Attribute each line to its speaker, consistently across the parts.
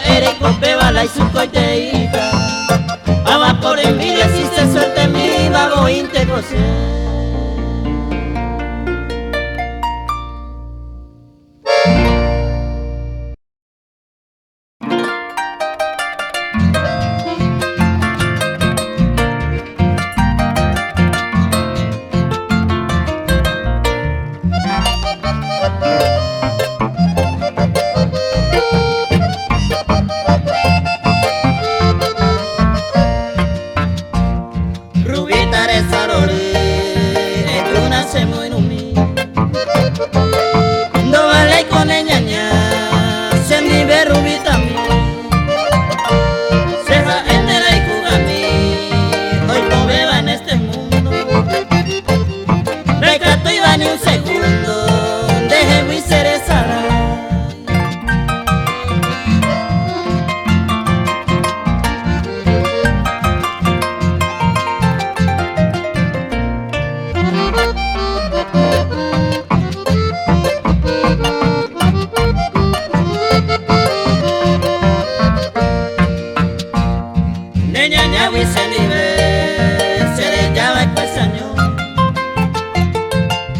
Speaker 1: Ere kopeba y su coiteíta. Ama por envidia si se suelte mi babo integose. Ni un segundo, deje muy cerezada. Neña ñawi se nive, se le llama el pesaño.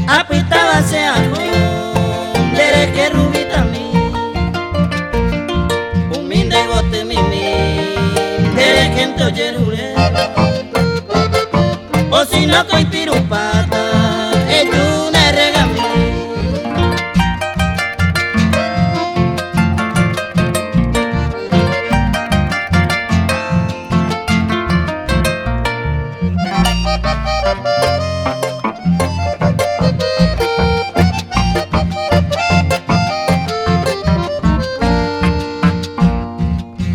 Speaker 1: Apitaba se ajo, dere que rubita mi, humilde bote mimi, dere que entoye rure, o si no coi pirupata, es una regami.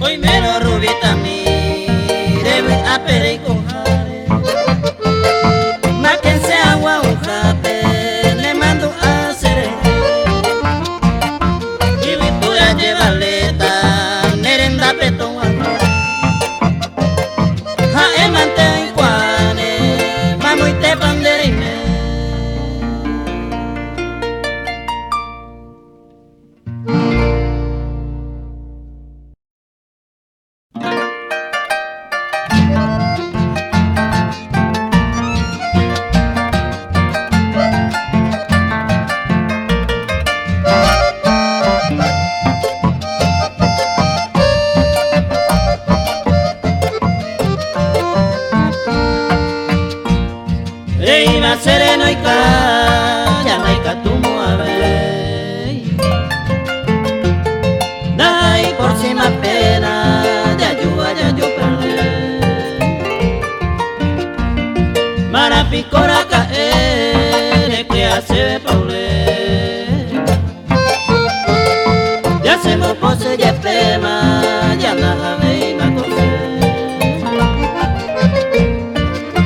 Speaker 1: Hoy mero rubita mi, debe apere y cojare, más que se agua un jape, le mando a hacer. Y vitura llevaleta, nerenda petón agua, ja emante y cuane, vamos y te panderime. Iba sereno y ya no hay catumo a ver. Dai por cima pena, ya yo perder. Marapicora caer, que hace paule. Ya se me pose ya pema, ya nada me iba a coser.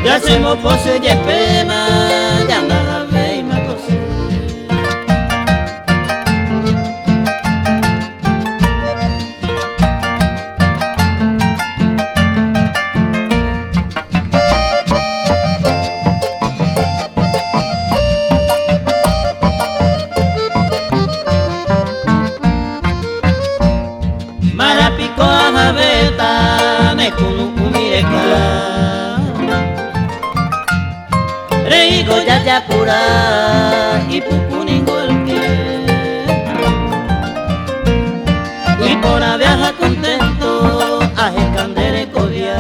Speaker 1: Ya se me pose ya pema, ya nada me iba a coser. Marapico a jabeta, me kunu umireka. Reigo ya pura y pupuningo el pie. Y por la viaja contento a escandere codia.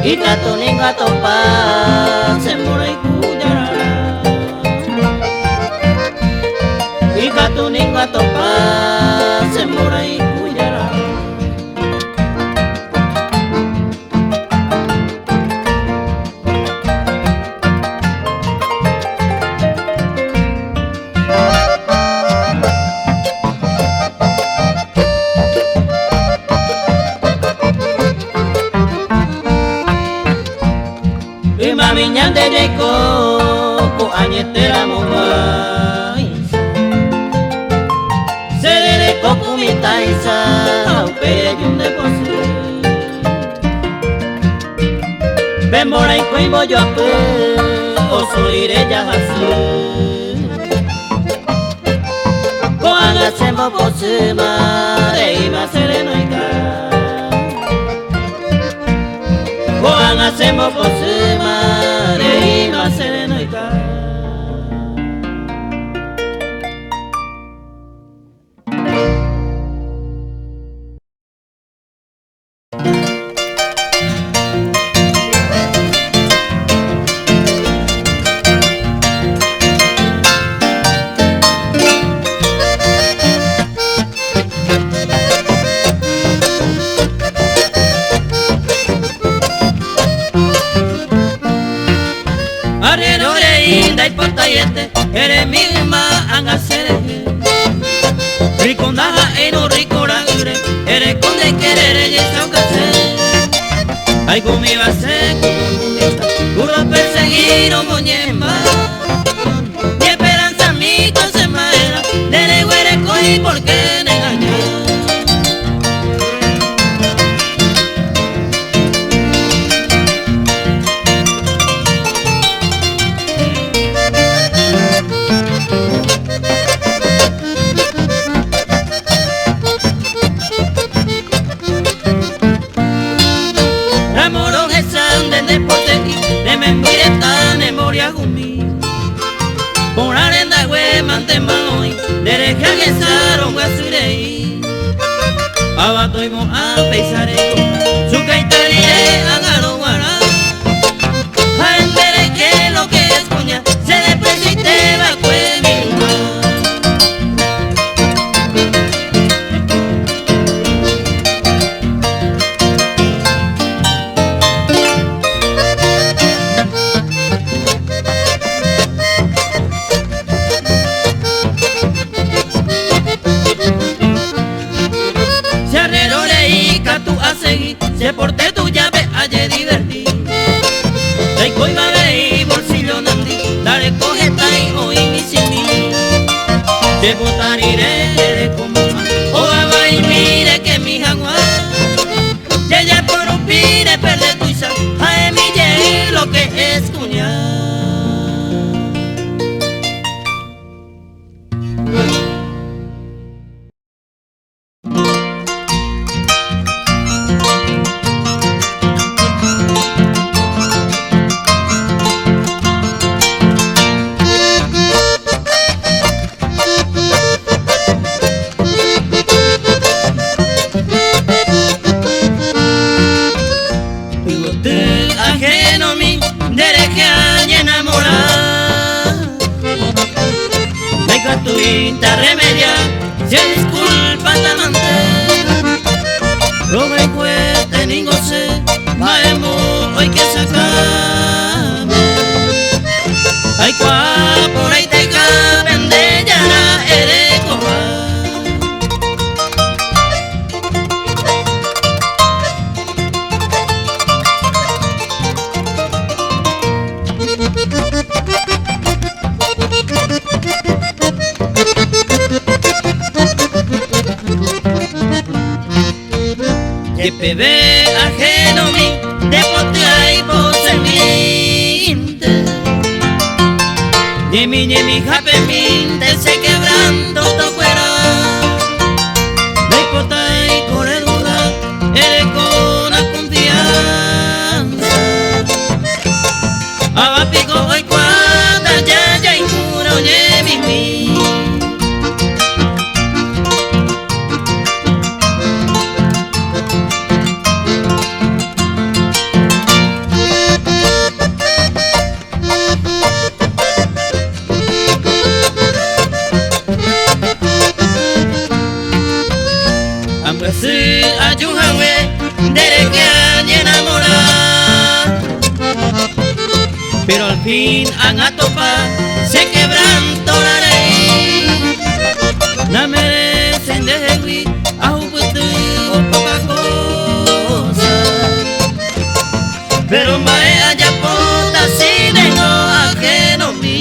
Speaker 1: Y catoningo a topar se mora y cuyara. Y catoningo a topar se mora y cuyara. Viñal de Jacob, ko añetera mobay. Serere koku mitaisa, upere yunde posu. Bembora y coibo yo apu, o solire ya hasu. Ko sembo posima reima serenoika Boanga sembo posima reima serenoika Dai portayete, eres mi ma angasere. Ricondaja eno ricoragre, eres conde querer y saucase. Ay mi base, puro perseguido moñema. Mi esperanza mi cosa maera, de güere coi porque me engañó. Por arenda we mantema hoy, derecha que saron guasurei. Abato y mo a pesare, su caitarie agaro guara. A entere que lo que es coña, se le presite va cuemi. Se porté tu llave ayer divertí. Dai coiba y bolsillo nandi, dale coge tai hoy mi simi. Te botariré de como o va y mire que mi jangua. Ya por un pire perder tu isa, a mi lo que es cuñar. Ajeno mi derecha y enamorar. Venga tu inta remedia, si disculpa te amante. Roba y cueste ni goce, maemo hoy que sacarme. Ay cua por ahí te caben de llana eres coja. Que bebé ajeno mi, de potea y pose minte. Ni mi jape minte, se quebrando to fuera. De potea y corre duda, eres con la confianza. Abapico hoy cuando ya y cura oye mi. Si ayúdame, derecha y enamorar. Pero al fin han atopado, se quebrantó la ley. No merecen de jehuí, a un poca cosa. Pero mae allá pota si tengo ajeno mí.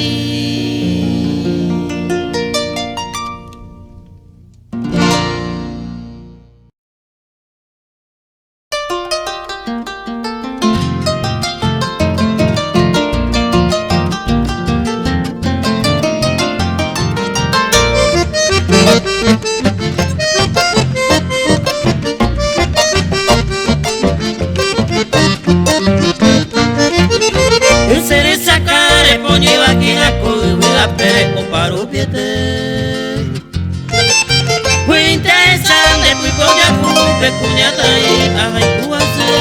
Speaker 1: la pere o paro piete. Fui interesante, fui coña cupe, cuñata y ajay cuase.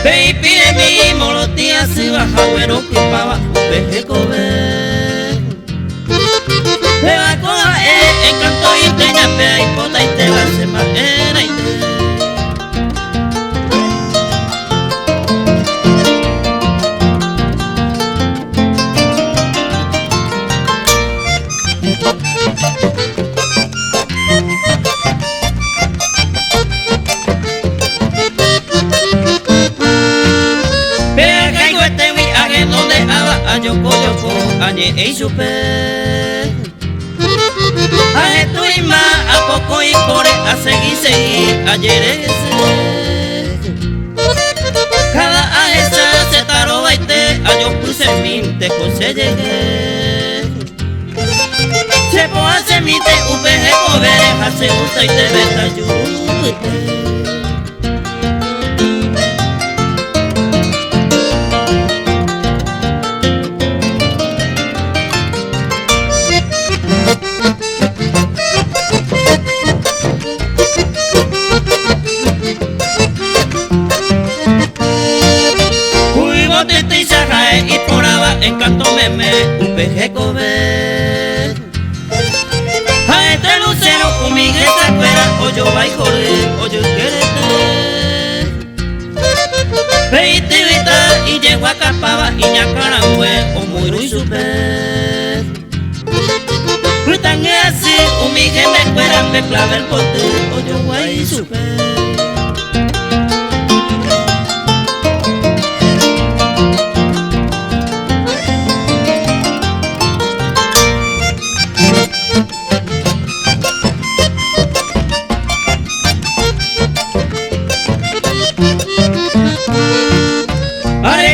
Speaker 1: Baby de mi molotía si baja bueno que pa' abajo peje cobe. Te va a coger encanto y te ñapea y pota y te va a hacer más era y te. Yoko yoko añe ei supe aje tu ima a poco y por a seguir ayer ese cada ajesa se taro baite a yo puse minte cose llegué se po hace minte upeje cobere hace gusta y te beta yurute. Y por abajo encanto meme un peje cobe a este lucero con mi gesta fuera o yo va y joder o yo querete veitivita y llego a capaba y ña carambue o muy super tan así un mi gente fuera me clave el pote o yo voy super.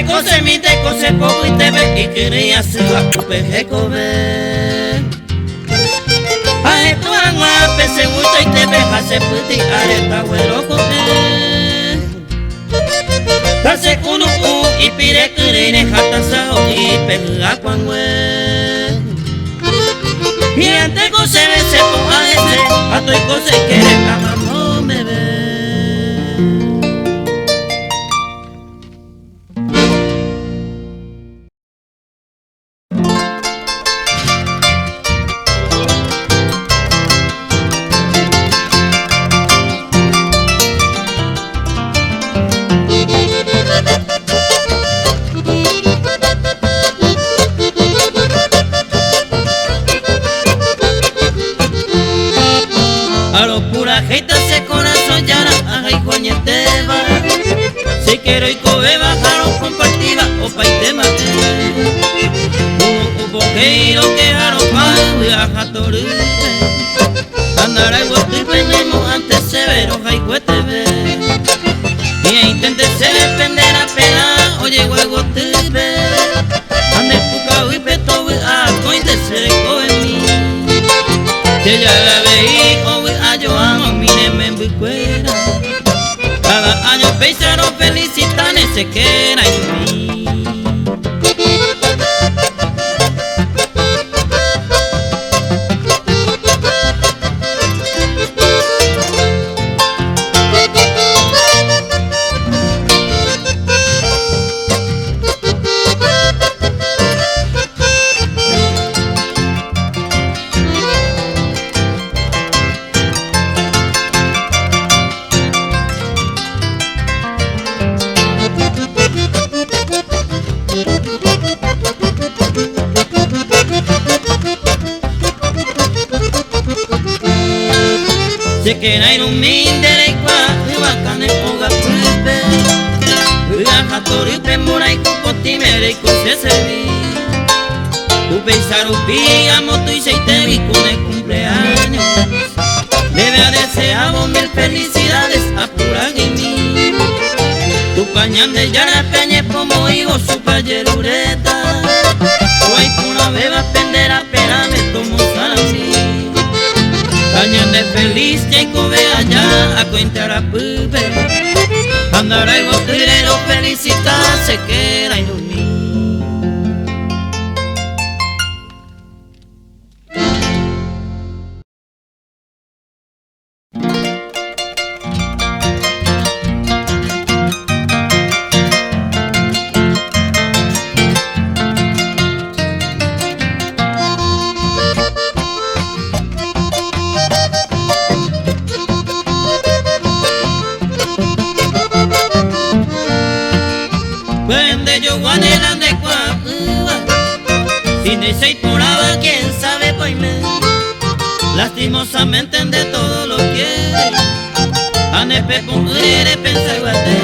Speaker 1: Cose mi te cose poco y te ve y quería ser la peje cobe. Aje tu agua pese gusto y te ve hace puti areta güero coge. Tase kunu y pire querine jata sao y pega cuangüe. Y ante cose ve se po a ese a tu y cose quiere cama no me ve. A lo pura gente se corazón llana, ajá y coñete va. Si quiero y cobe bajaron compartida o pa' y te maté. Un boqueiro que jaro pa' y ajá torite. Andara y guato y venimos antes severo, jai cuete ve. Y intenté se depender a pena, oye huevo te ve. Ande pucao y peto a cointe se cobe mi. Que ya la veí yo amo mi neme en bicuera. Cada año pensaron felicitan ese que era en mí. Se que no hay un mindere y cuatro bacane oga pulpe. Uga hatori premora y cupotimere y cose serví. Tu pensar upía moto y seite vi con el cumpleaños. Debe a deseado mil felicidades a pura mí. Tu pañal de llana peñe como higo super yerureta. Guay pura beba pender a pera me tomo salami. Cañan de feliz y cobe allá a cuentar a pube. Andar el botirero felicitar se queda y dormir. lastimosamente de todo lo quiere. Anepe pungere pensa guate,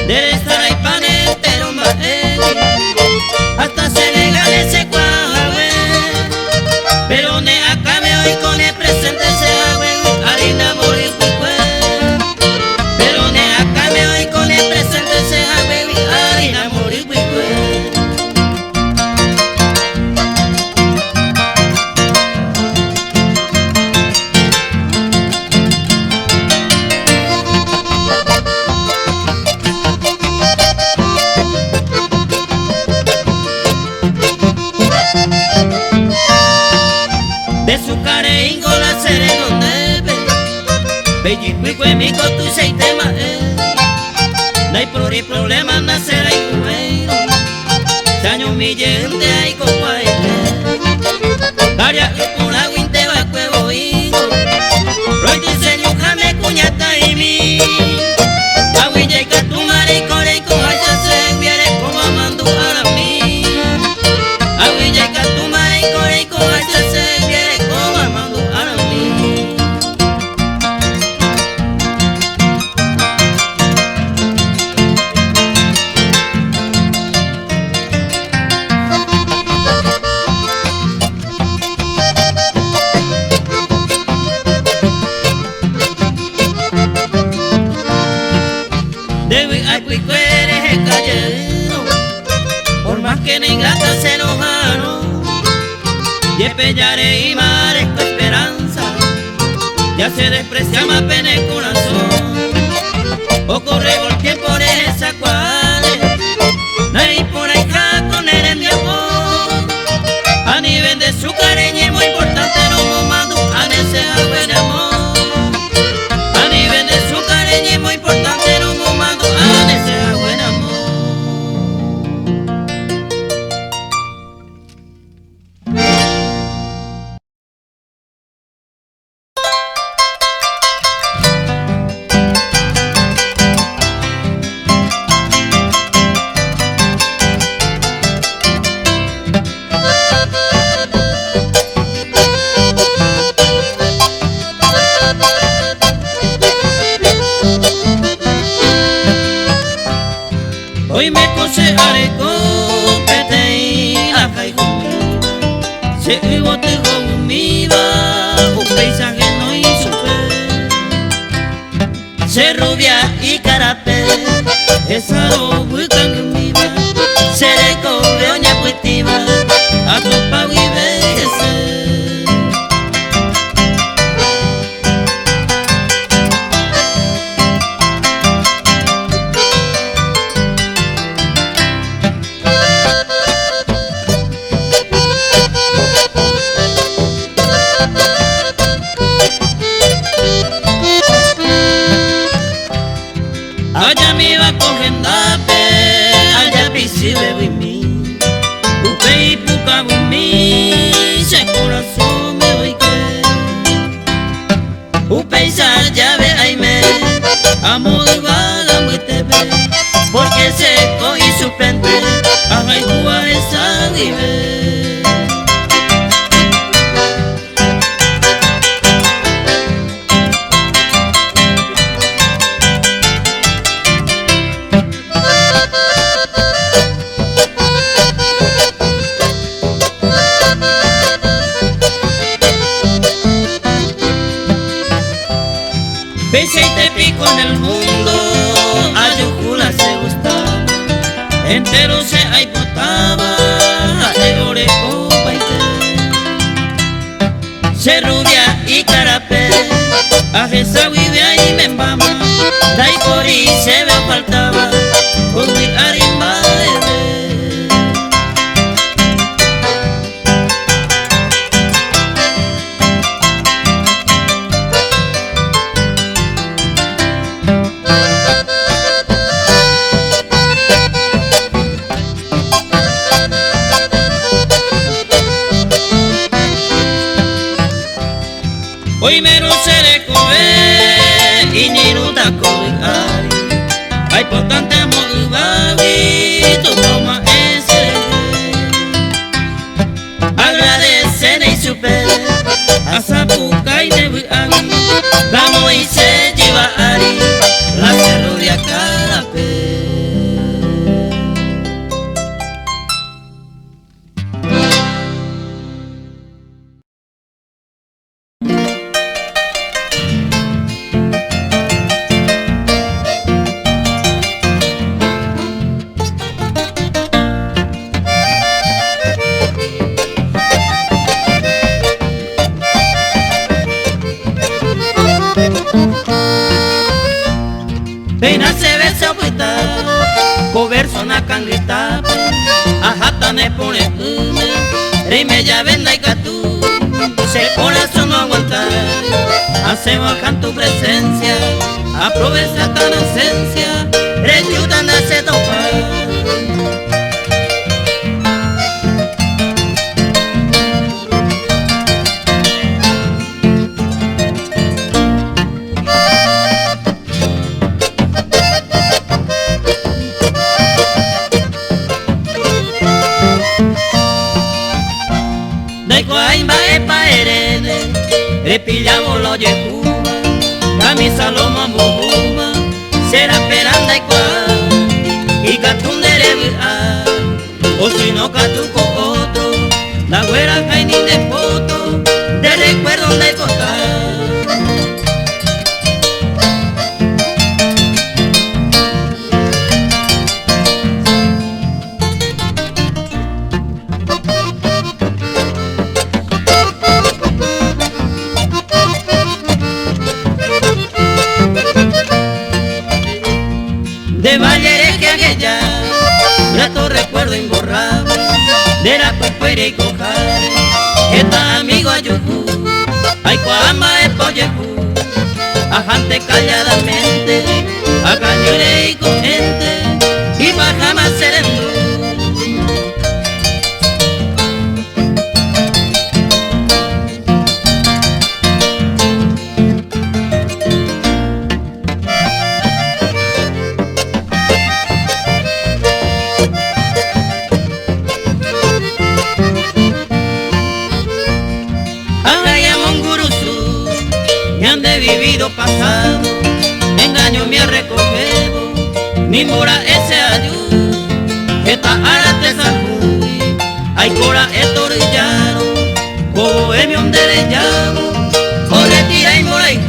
Speaker 1: debe estar ahí pane pero mbae, hasta Senegal se cuajawe, pero ne acabe hoy con el presente se hawe, harina morir cuicue, pero ne acabe hoy con el presente se hawe, harina morir cuicue. De su careingo la sereno neve, bellicuique mi cotu sei tema no hay problema nacer ahí cuero, daño mi gente ahí con cuaite, varia con la guinte va cuevo higo, roy diseño jame cuñata y mi, aguille que tu mare core con haya se viere como amando para mí, aguille que tu mare core con haya se viere como amando para mí. Debe hay cuicueres el callero, por más que en ingrata se enojaron, y espellare y marezco esperanza, ya se desprecia más pena el corazón, o corre el tiempo por esa cuales, no hay por ahí con él en mi amor, a nivel de su cariño es muy importante, no me mando a ese buen amor. A nivel de su cariño es muy importante, no me mando a ese buen amor. Hoy me cose areco, pete y la caigo se vivo te jogo mi va, un paisaje no hizo fe, se rubia y carapé, esa lo buscan que mi va, se le cobre oña puestiva, a tu pago y vejece. Allá me va cogiendo allá visible de mí, upe y puca de mí, se corazón me voy que, upe y sal ya ve ahí me, amor vaga muy te ve, porque seco y suplente, ajá y jugar esa vive. Pese y te pico en el mundo, a Yujula se gustaba, entero se ahí botaba, a ore copa y te, se rubia y carapé, a esa vive ahí me embama, dai por y se me faltaba, con mi arimba de hoy menos se le coge y ni nuda coge ay por tanto amor babi tu toma ese agradecer y super Asapukai debuan Damo ise jiwa ari La seruria karape Pena se ve se opuesta, converso na cangrita, ajata ne pone ume, rime ya venda y catu, se corazón no aguanta, hace bajan tu presencia, aprovecha tan ausencia, reyudan a se topar. Pillamos lo yehuba, camisa lo mamubuma, será peranda y cual, y catundere o si no catuco otro, la güera caini de foto, de recuerdo de cotar. De Valle que aquella, grato recuerdo imborrable, de la cucuera y cojare, está amigo ayujú, ay cuama es pollejú, ajante calladamente, a cañure y con gente, y pa' jamás serendo. Vivido pasado, engaño me recogido, mi mora ese ayudo, esta arate salud, hay cora estorillado, bohemio un derechado, corre tira y mora y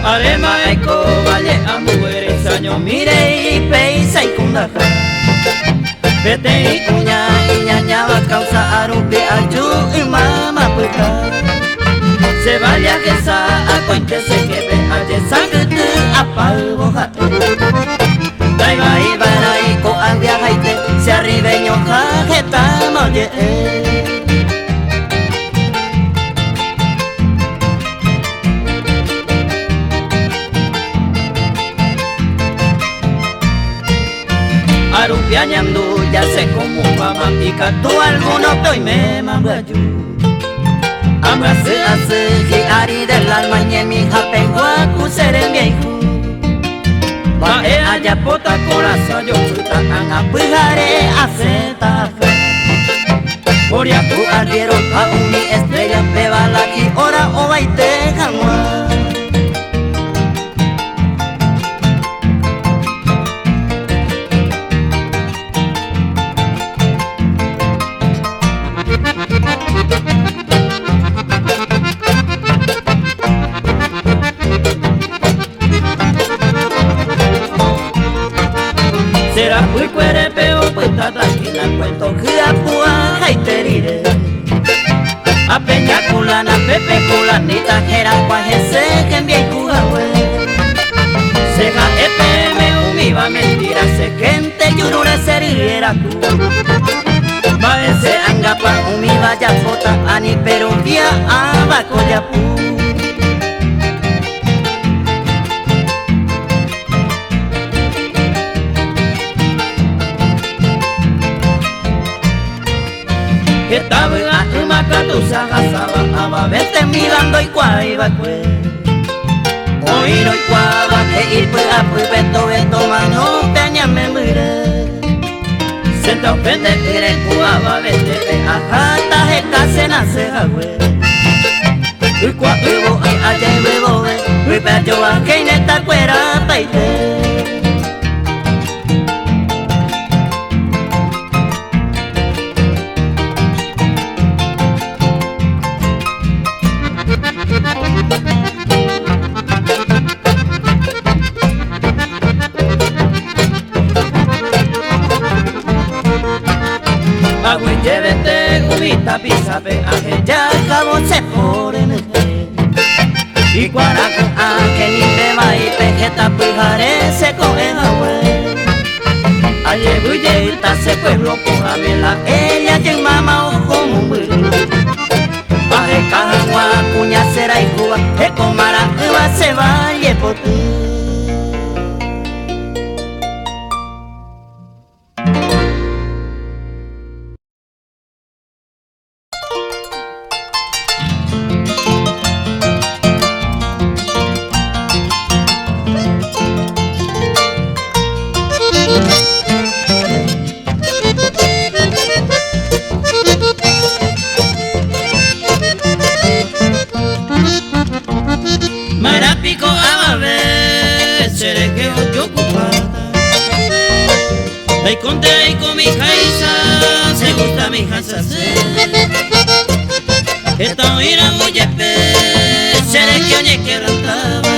Speaker 1: Arema eko valle ambuere saño mire y peisa y kundaja Vete y cuña y ñañaba causa arupe ayu y mama puta Se vaya que sa a cuente se que ve aye sangre a palvo jato Daiva y vara y ko andia jaite se arribeño jajeta moye Arupia ñamdu ya sé cómo va y tú alguno toy me mambayu Amase hace que ari del alma y mi japengua kusere viejo Va allá pota corazón yo fruta an apujare hace tafe Por ya tu arriero a uni estrella beba la que ora o baite jamás Será muy cuere peo puta tranquila cuento que a pua jaiterire A peña culana pepe culanita jera cuajese que bien cugahue Seja epe me umiva mentira se gente yurure seriera tu Va ese angapa umiva ya foto ta ani perugia abaco yapu. Estaba en Macatusa, gasaba, aba, vete mirando y cuaiba cue. Oíro y cuaba, que ir pues a pues veto, veto, mano, peña me mire. Senta ofende, ire cuaba, vete, ve, ajá, taje, case, nace, jagüe. Uy, cua, uy, ay, aye, bebo, ve, uy, pecho, a, que neta, cuera, paite. Agüe, llévete, gubita, pisa, peaje, ya acabó, se por en el y cuaraca, que ni beba y pejeta, pujare, se coge agüe. Aye, bulleta, se pueblo, pujamela, ella, yen mama, ojo, mumuru. Baje, cajagua, cuña, cera y cuba, que comara, eva, se vaya, por ti. Marapico a ver, seré que yo ocupada. Ay conte y con mi jaisa, se gusta mi jaisa. Esta oíra muy epe, seré que oye que rantaba.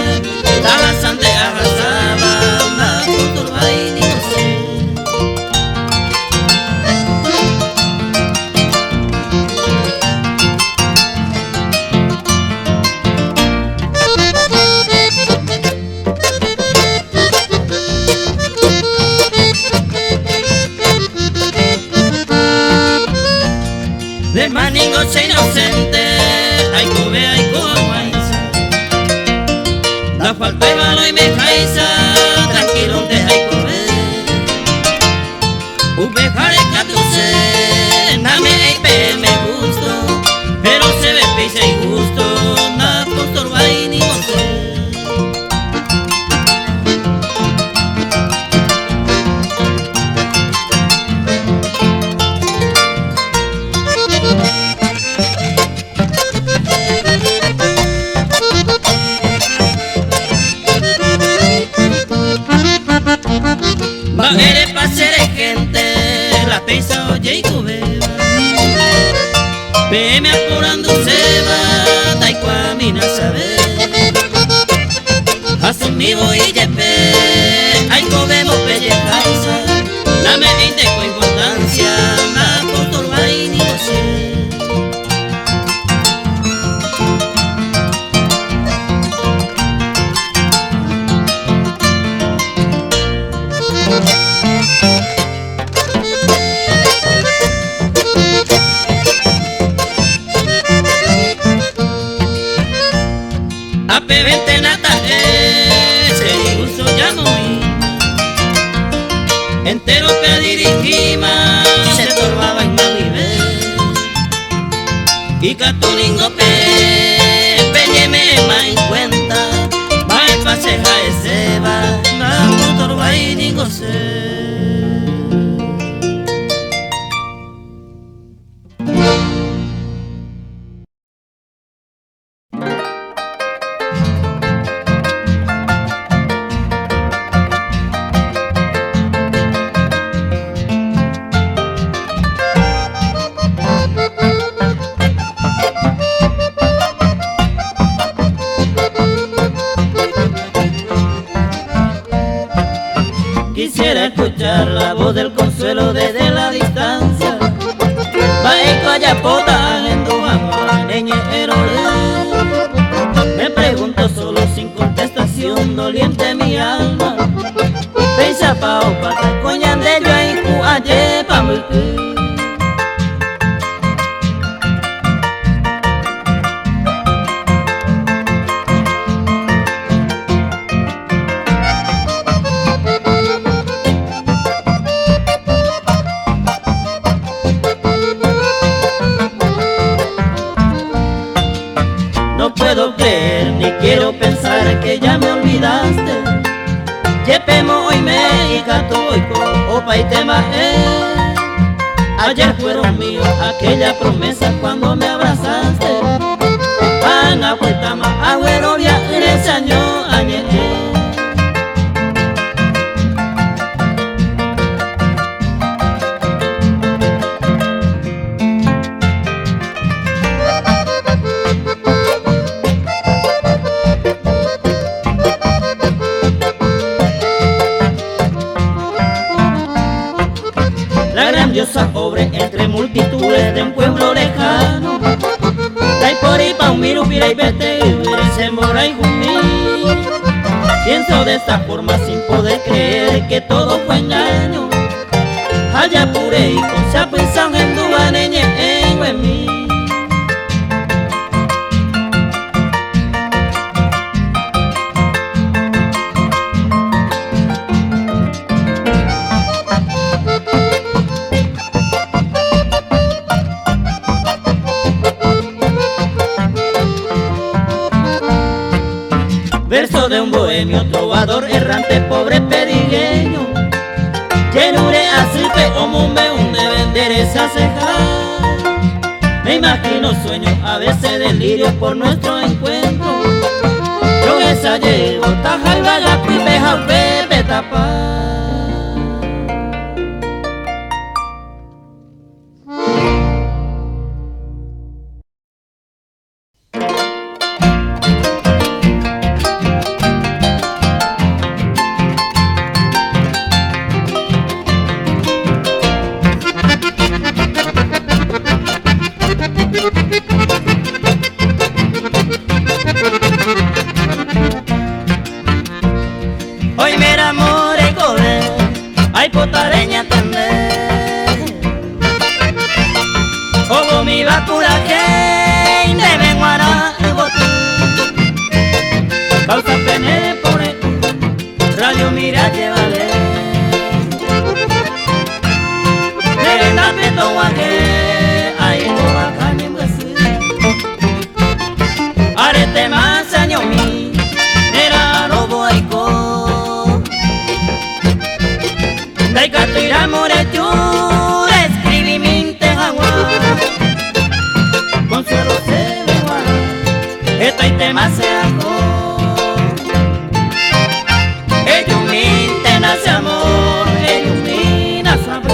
Speaker 1: La bastante arrasaba, una cultura y ni no sé. De maningo se inocente, ay cube, ay coguaiza. La falta de valor y me jaisa, tranquilo te ay cube. Ubejare catuse, dame ay pe me gusto, pero se ve pisa y gusto, na postor vai ni goce. Va eres pa' ser gente, la pesa oye y cubeba. Veme apurando seba, taikua mina sabe. Asumivo y yepe, ay cobemo pellejaisa. Dame inte con importancia, na postor vai ni goce. Ape vente nata, se gusto ya muy. Entero pe dirigima, se torbaba en Mavive. Y catulingo pe, peñeme ma en cuenta. Va el paseja ese va, na motor va y ni goce. Quisiera escuchar la voz del consuelo desde la distancia. Baiko ayapota en Duhama, eñero. Me pregunto solo sin contestación, doliente mi alma. Pensa pao pata coñan de yo y ku aye pamuku. tema ayer fueron míos aquella promesa cuando me abrazaste. Ana puetama agüero ya eres año añe. La grandiosa obra entre multitudes de un pueblo lejano. Taipori, Paumiru, Piraipete, Sembora y Jumí. Pienso de esta forma sin poder creer que todo fue engaño. Hayapure y con Sapo y San Enduaneñe en Huemí. Verso de un bohemio, trovador, errante, pobre perigueño. Llenure acipe o mumbe, un de vender esa ceja. Me imagino sueños, a veces delirio por nuestro encuentro. Yo esa llevo, taja y vaga, pipe, jaupe, betapa. Hoy me enamoré con él, ay potareña tener. Ogo mi vacuna que debe guardar el botín. Causa pene pone, radio mira llévale. Merenda peto guaje, ay no acá ni muesi. Arete más año mi, era robo y co. Daikato iramore tu escribí mi tejagua. Consuelo se me guarda, esta y tema se hago. Ellos me nace amor, ellos me nace amor.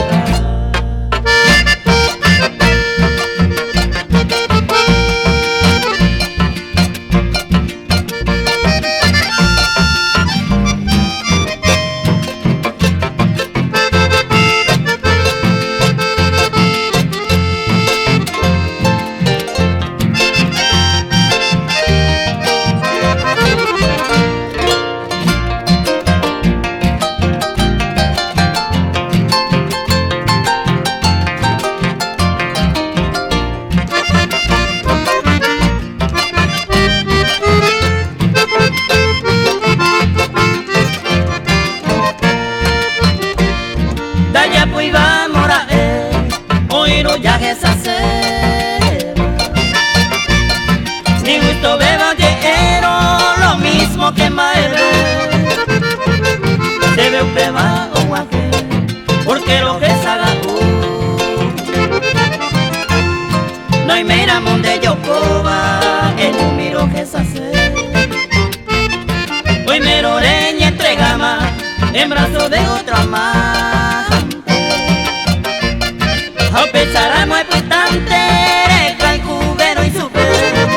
Speaker 1: Daya pues vamos a hoy no ya es hacer. Ni gusto beba lleero, lo mismo que maero. Se ve un peba o guaje, porque lo que saga no hay mera monte yocoba, el miro que es hacer. Hoy me roreña entregama, en brazo de otra más. A pesar a muy putante, el cubero y su pelo.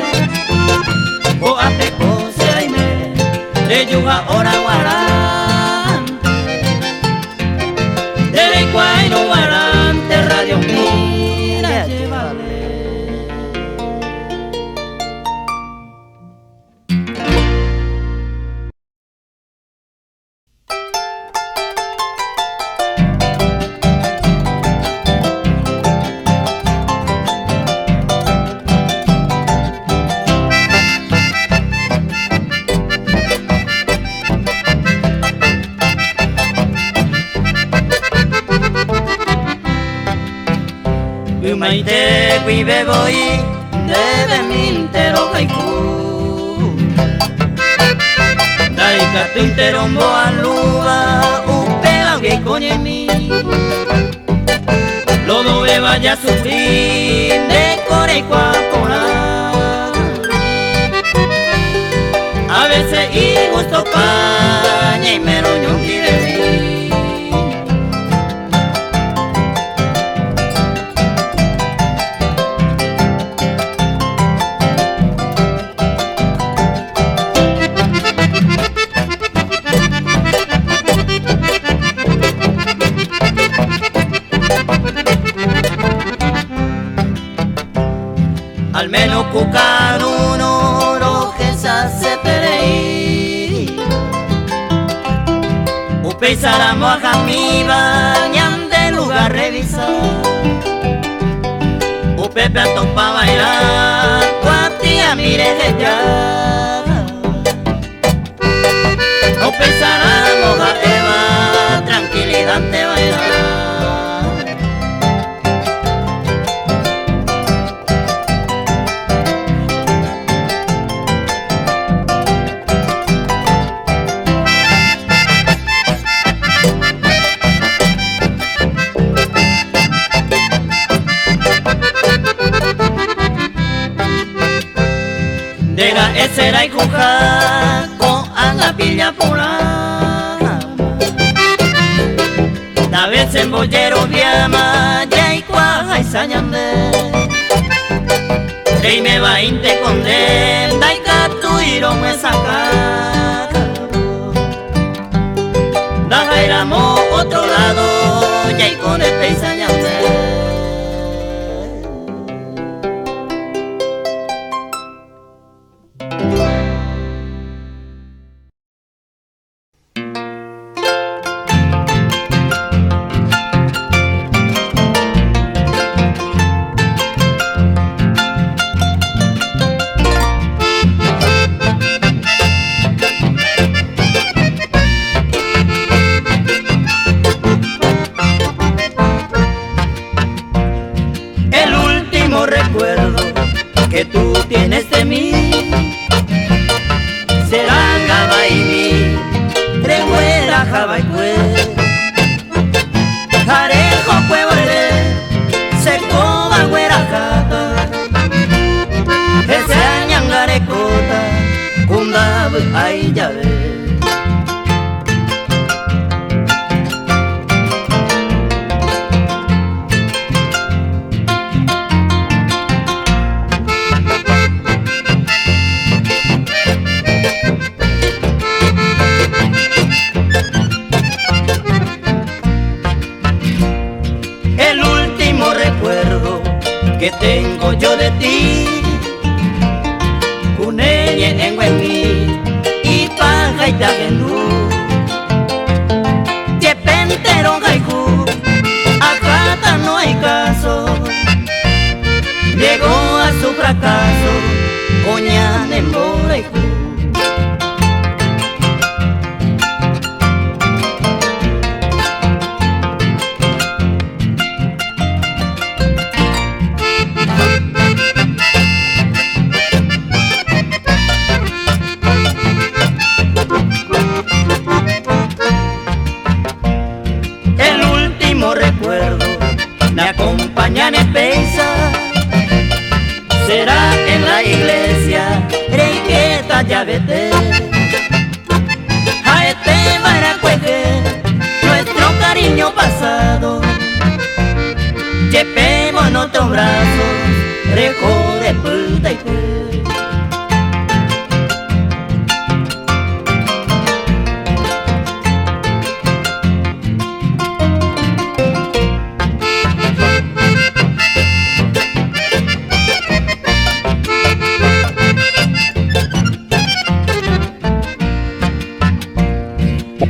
Speaker 1: O a peco se me de yuga ora guarante. De cuaino guarante, radio mira, llévale. Maite vive voy debe mintero haiku Daika tuiterombo aluba upela que coñe mi Lodo me vaya a sufrir de core y cuapora. A veces y gusto paña y me roño un tibelín. Al menos cucan un oro que se hace tereí. Upesaramo a jamiba, ñam de lugar revisar. Upepe a topa bailar, cuatía mire de ya. Upesaramo a Eva, tranquilidad te bailar. Dega esera y cuja con anga pilla pura. Da vez en bollero viama ya y cuaja y sañande. Rey me va inte condem da y catuiro me saca. Da jairamo otro lado ya y con este y sañande. Recuerdo que tú tienes de mí será gabaini, reguera jabaicue, jarejo cuevole, secoba guerajata, ese añangarecota, cundab ay ya ve. Que tengo yo de ti, cuneñe en Huenmi y paja y tagenú, yepentero gaiku, acá no hay caso, llegó a su fracaso, coñan en Boraiku. Me acompañan en Peiza, será en la iglesia, Reiqueta ya vete. A este maracueje, nuestro cariño pasado, llevemos en otros brazos, rejore puta y te.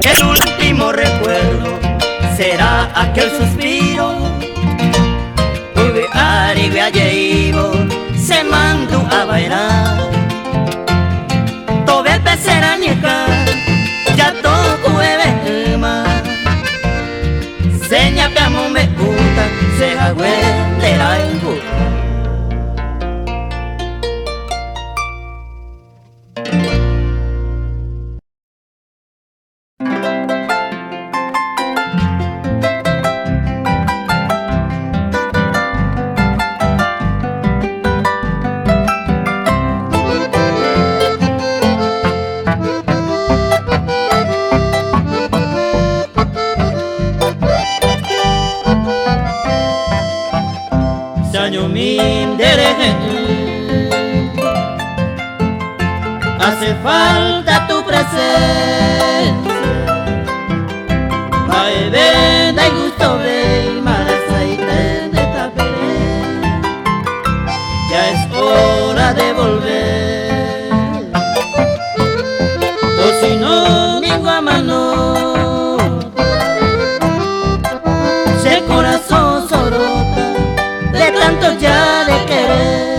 Speaker 1: El último recuerdo será aquel suspiro. Uve aribe alleivo se mandó a bailar. Tobe pecera ñeca ya toco ebema. Seña peamo me gusta se agüendera en gusta. hace falta tu presencia. Ay, ven, hay gusto, ven, marasa y te taperé. Ya es hora de volver. O si no, ninguna mano, si el corazón sorota de tanto ya de querer.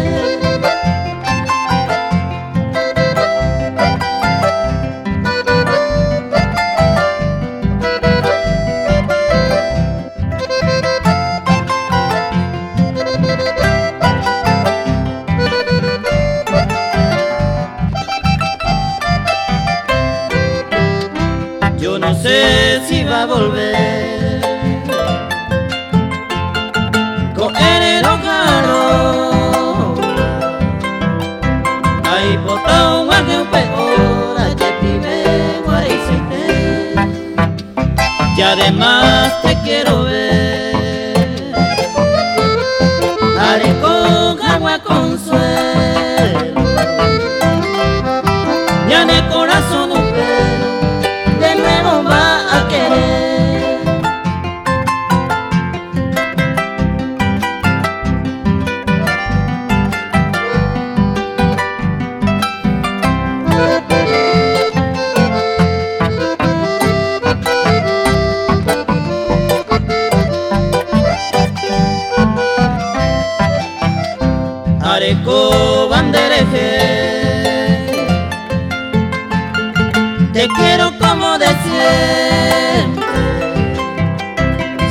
Speaker 1: Yo no sé si va a volver con el ojaro. Hay botón más que un peor, ayer pime guaricete. Y además te quiero ver. Haré con agua consuelo. Ya en el corazón un pelo de nuevo va a querer. Areco bandereje, te quiero como de siempre.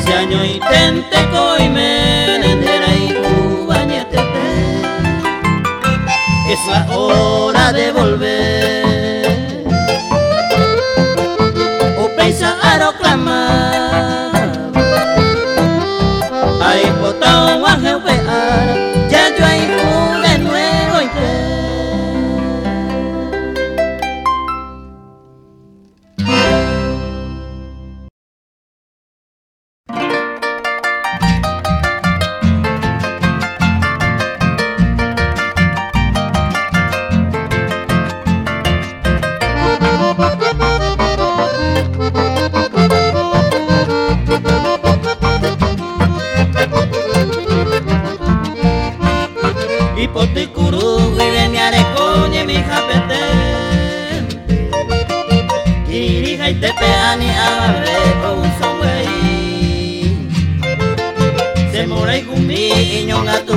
Speaker 1: Si año intente coime, entera y cubañetete. Es la hora de volver. O pensa a reclamar. Hay botón a geopear. Ya yo hay de nuevo y te. Y por ti curu y de mi arecoñe mi japete. Irija y te peani a ver con un sonwey. Se mora y gumi y ñonga tu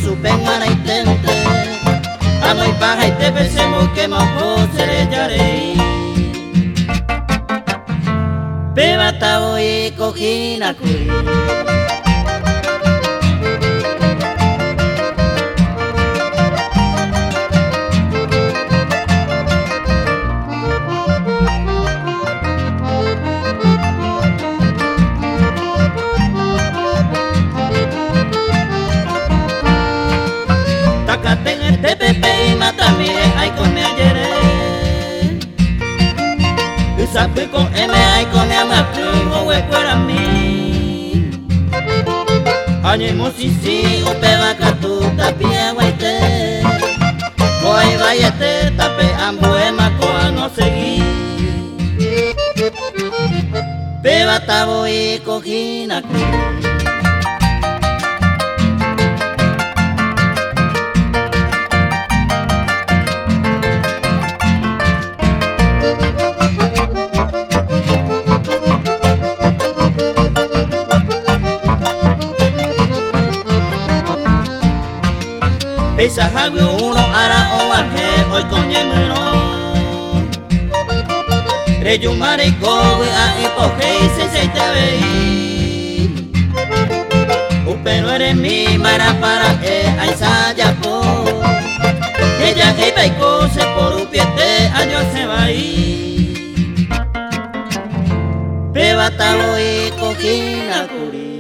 Speaker 1: su pengana y tente. Amo y paja y te pensemos que mojo se le yaré. Beba tabo y cojina curi. Te pepe y mata mire ay con me ayer. Sabe con M ay con me amaku o huecuera mí. Añemo si upe vakatu tapie guaite. Voy vayete tape ambue makoa no seguí. Beba tabo y cojina cu. Esa hago uno ara o aje hoy con yemero. Reyo marico a hipoge se te veí. Pero eres mi mara para ay sayapo. Ella que paico se por un piete años se va ahí. Beba talo y cojina curi.